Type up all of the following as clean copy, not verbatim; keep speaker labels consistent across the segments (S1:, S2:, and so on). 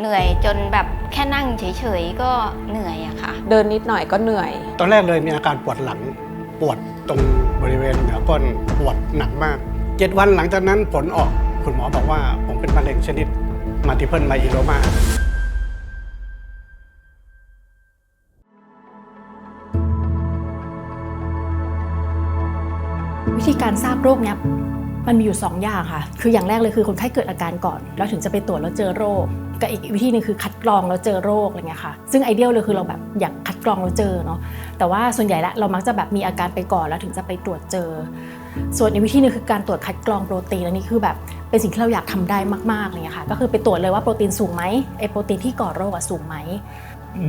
S1: เหนื่อยจนแบบแค่นั่งเฉยๆก็เหนื่อยอะค่ะ
S2: เดินนิดหน่อยก็เหนื่อย
S3: ตอนแรกเลยมีอาการปวดหลังปวดตรงบริเวณเหนือก้นปวดหนักมาก7 วันหลังจากนั้นผลออกคุณหมอบอกว่าผมเป็นมะเร็งชนิดมัลติเพิลไมโลมา
S4: วิธีการทราบโรคเนี้ยมันมีอยู่2 อย่างค่ะคืออย่างแรกเลยคือคนไข้เกิดอาการก่อนแล้วถึงจะไปตรวจแล้วเจอโรคกับอีกวิธีนึงคือคัดกรองแล้วเจอโรคอะไรเงี้ยค่ะซึ่งไอเดียเลยคือเราแบบอยากคัดกรองแล้วเจอเนาะแต่ว่าส่วนใหญ่ละเรามักจะแบบมีอาการไปก่อนแล้วถึงจะไปตรวจเจอส่วนอีกวิธีนึงคือการตรวจคัดกรองโปรตีนอันนี้คือแบบเป็นสิ่งที่เราอยากทำได้มากๆอะไรเงี้ยค่ะก็คือไปตรวจเลยว่าโปรตีนสูงไหมไอโปรตีนที่ก่อโรคสูงไหม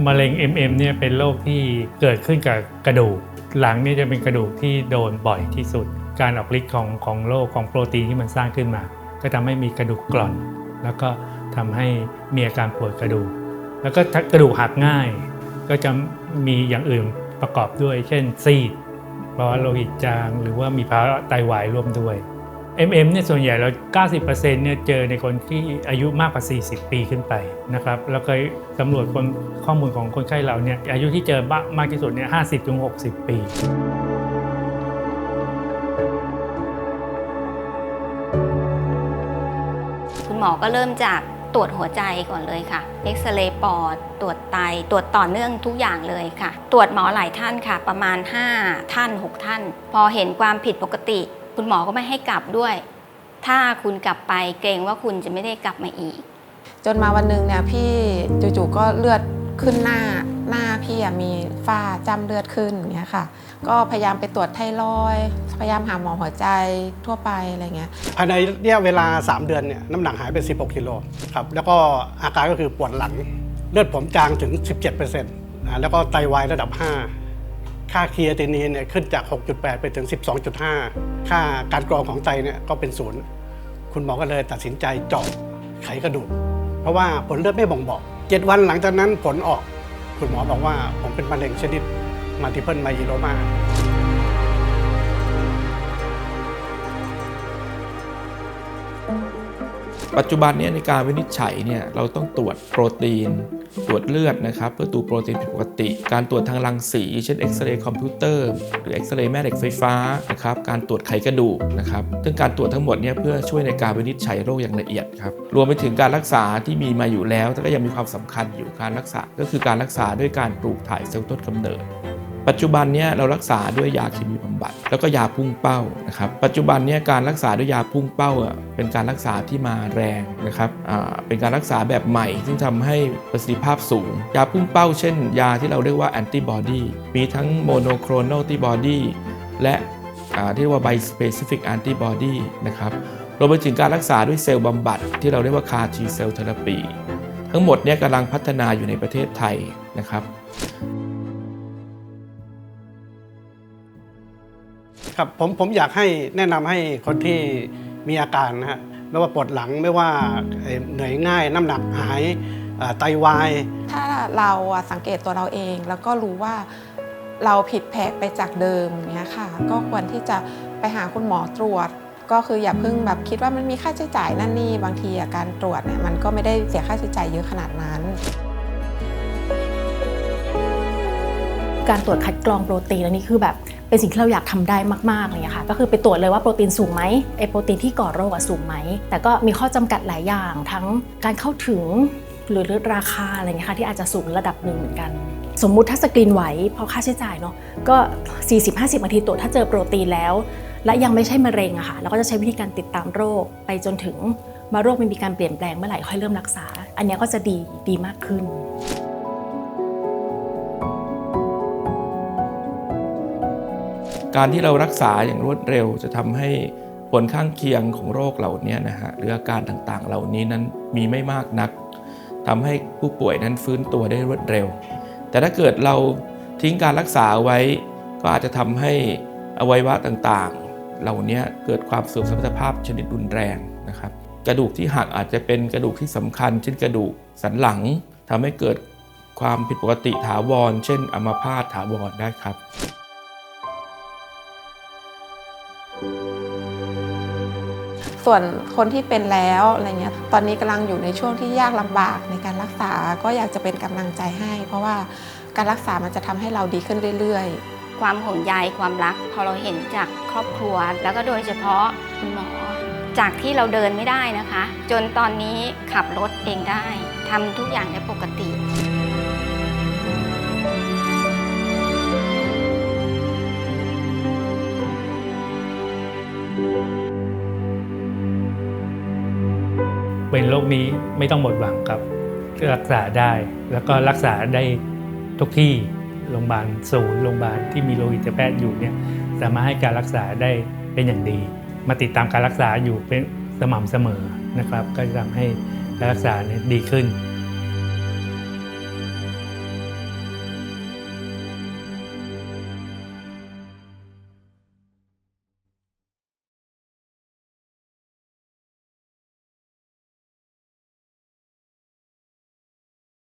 S5: มะเร็ง MM เนี่ยเป็นโรคที่เกิดขึ้นกับกระดูกหลังนี่จะเป็นกระดูกที่โดนบ่อยที่สุดการออกฤทธิ์ของโรคของโปรตีนที่มันสร้างขึ้นมาก็ทำให้มีกระดูกกร่อนแล้วก็ทำให้มีอาการปวดกระดูกแล้วก็กระดูกหักง่ายก็จะมีอย่างอื่นประกอบด้วยเช่นซีดเพราะว่าโลหิตจางหรือว่ามีภาวะไตวายร่วมด้วย MM เนี่ยส่วนใหญ่เรา 90% เนี่ยเจอในคนที่อายุมากกว่า 40 ปีขึ้นไปนะครับแล้วก็สำรวจข้อมูลของคนไข้เราเนี่ยอายุที่เจอมากที่สุดเนี่ย 50-60 ปี
S1: คุณหมอก็เริ่มจากตรวจหัวใจก่อนเลยค่ะเอ็กซเรย์ปอดตรวจไตตรวจต่อเนื่องทุกอย่างเลยค่ะตรวจหมอหลายท่านค่ะประมาณ5 ท่าน 6 ท่านพอเห็นความผิดปกติคุณหมอก็ไม่ให้กลับด้วยถ้าคุณกลับไปเกรงว่าคุณจะไม่ได้กลับมาอีก
S2: จนมาวันหนึ่งเนี่ยพี่จู่ๆก็เลือดขึ้นหน้าพี่มีฝ้าจ้ำเลือดขึ้นอย่างเงี้ยค่ะก็พยายามไปตรวจไทรอยด์พยายามหาหมอหัวใจทั่วไปอะไรเงี้ย
S3: ภายในระยะเวลา3 เดือนเนี่ยน้ำหนักหายไป16 กิโลครับแล้วก็อาการก็คือปวดหลังเลือดผมจางถึง 17%แล้วก็ไตวายระดับ 5ค่าเครียตินีนเนี่ยขึ้นจาก 6.8 ไปถึง 12.5 ค่าการกรองของไตเนี่ยก็เป็น0คุณหมอก็เลยตัดสินใจเจาะไขกระดูกเพราะว่าผลเลือดไม่บ่งบอก7 วันหลังจากนั้นผลออกคุณหมอบอกว่าผมเป็นมะเร็งชนิดมัลติเพิลไมโลมา
S6: ปัจจุบันนี้ในการวินิจฉัยเนี่ยเราต้องตรวจโปรตีนตรวจเลือดนะครับเพื่อดูโปรตีนผิดปกติการตรวจทางรังสีเช่นเอ็กซเรย์คอมพิวเตอร์หรือเอ็กซเรย์แม่เหล็กไฟฟ้านะครับการตรวจไขกระดูกนะครับซึ่งการตรวจทั้งหมดเนี่ยเพื่อช่วยในการวินิจฉัยโรคอย่างละเอียดครับรวมไปถึงการรักษาที่มีมาอยู่แล้วแต่ก็ยังมีความสำคัญอยู่การรักษาก็คือการรักษาด้วยการปลูกถ่ายเซลล์ต้นกำเนิดปัจจุบันเนี่ยเรารักษาด้วยยาเคมีบำบัดแล้วก็ยาพุ่งเป้านะครับปัจจุบันเนี่ยการรักษาด้วยยาพุ่งเป้าเป็นการรักษาที่มาแรงนะครับเป็นการรักษาแบบใหม่ซึ่งทำให้ประสิทธิภาพสูงยาพุ่งเป้าเช่นยาที่เราเรียกว่าแอนติบอดีมีทั้งโมโนโคลนอลแอนติบอดีและที่เรียกว่าไบสเปซิฟิกแอนติบอดีนะครับรวมไปถึงการรักษาด้วยเซลล์บำบัดที่เราเรียกว่า CAR T cell therapy ทั้งหมดเนี่ยกำลังพัฒนาอยู่ในประเทศไทยนะครับ
S3: ครับผมอยากให้แนะนำให้คนที่มีอาการนะฮะไม่ว่าปวดหลังไม่ว่าเหนื่อยง่ายน้ำหนักหายไตวาย
S2: ถ้าเราสังเกตตัวเราเองแล้วก็รู้ว่าเราผิดแผกไปจากเดิมเนี้ยค่ะก็ควรที่จะไปหาคุณหมอตรวจก็คืออย่าเพิ่งแบบคิดว่ามันมีค่าใช้จ่ายนั่นนี่บางทีการตรวจเนี่ยมันก็ไม่ได้เสียค่าใช้จ่ายเยอะขนาดนั้น
S4: การตรวจคัดกรองโปรตีนอันนี้คือแบบเป็นสิ่งที่เราอยากทำได้มากๆเลยค่ะก็คือไปตรวจเลยว่าโปรตีนสูงไหมไอโปรตีนที่ก่อโรคสูงไหมแต่ก็มีข้อจำกัดหลายอย่างทั้งการเข้าถึงหรือราคาอะไรเงี้ยค่ะที่อาจจะสูงระดับหนึ่งเหมือนกันสมมุติถ้าสกรีนไหวเพราะค่าใช้จ่ายเนาะก็ 40-50 นาทีตรวจถ้าเจอโปรตีนแล้วและยังไม่ใช่มะเร็งอะค่ะเราก็จะใช้วิธีการติดตามโรคไปจนถึงโรคมันมีการเปลี่ยนแปลงเมื่อไหร่ค่อยเริ่มรักษาอันนี้ก็จะดีมากขึ้น
S6: การที่เรารักษาอย่างรวดเร็วจะทำให้ผลข้างเคียงของโรคเหล่านี้นะฮะหรืออาการต่างๆเหล่านี้นั้นมีไม่มากนักทำให้ผู้ป่วยนั้นฟื้นตัวได้รวดเร็วแต่ถ้าเกิดเราทิ้งการรักษาไว้ก็อาจจะทำให้อวัยวะต่างๆเหล่านี้เกิดความเสื่อมสมรรถภาพชนิดรุนแรงนะครับกระดูกที่หักอาจจะเป็นกระดูกที่สำคัญเช่นกระดูกสันหลังทำให้เกิดความผิดปกติถาวรเช่นอัมพาตถาวรได้ครับ
S2: ฝ ส่วนคนที่เป็นแล้วอะไรเงี้ยตอนนี้กำลังอยู่ในช่วงที่ยากลำบากในการรักษาก็อยากจะเป็นกำลังใจให้ เพราะว่าการรักษามันจะทำให้เราดีขึ้นเรื่อยๆ
S1: ความห่วงใยความรักพอเราเห็นจากครอบครัว แล้วก็โดยเฉพาะคุณหมอ จากที่เราเดินไม่ได้นะคะ จนตอนนี้ขับรถเองได้ทำทุกอย่างได้ปกติ
S5: เป็นโรคนี้ไม่ต้องหมดหวังครับรักษาได้แล้วก็รักษาได้ทุกที่โรงพยาบาลศูนย์โรงพยาบาลที่มีโลหิตแพทย์อยู่เนี่ยสามารถให้การรักษาได้เป็นอย่างดี มาติดตามการรักษาอยู่เป็นสม่ำเสมอนะครับก็จะทำให้การรักษาเนี่ยดีขึ้น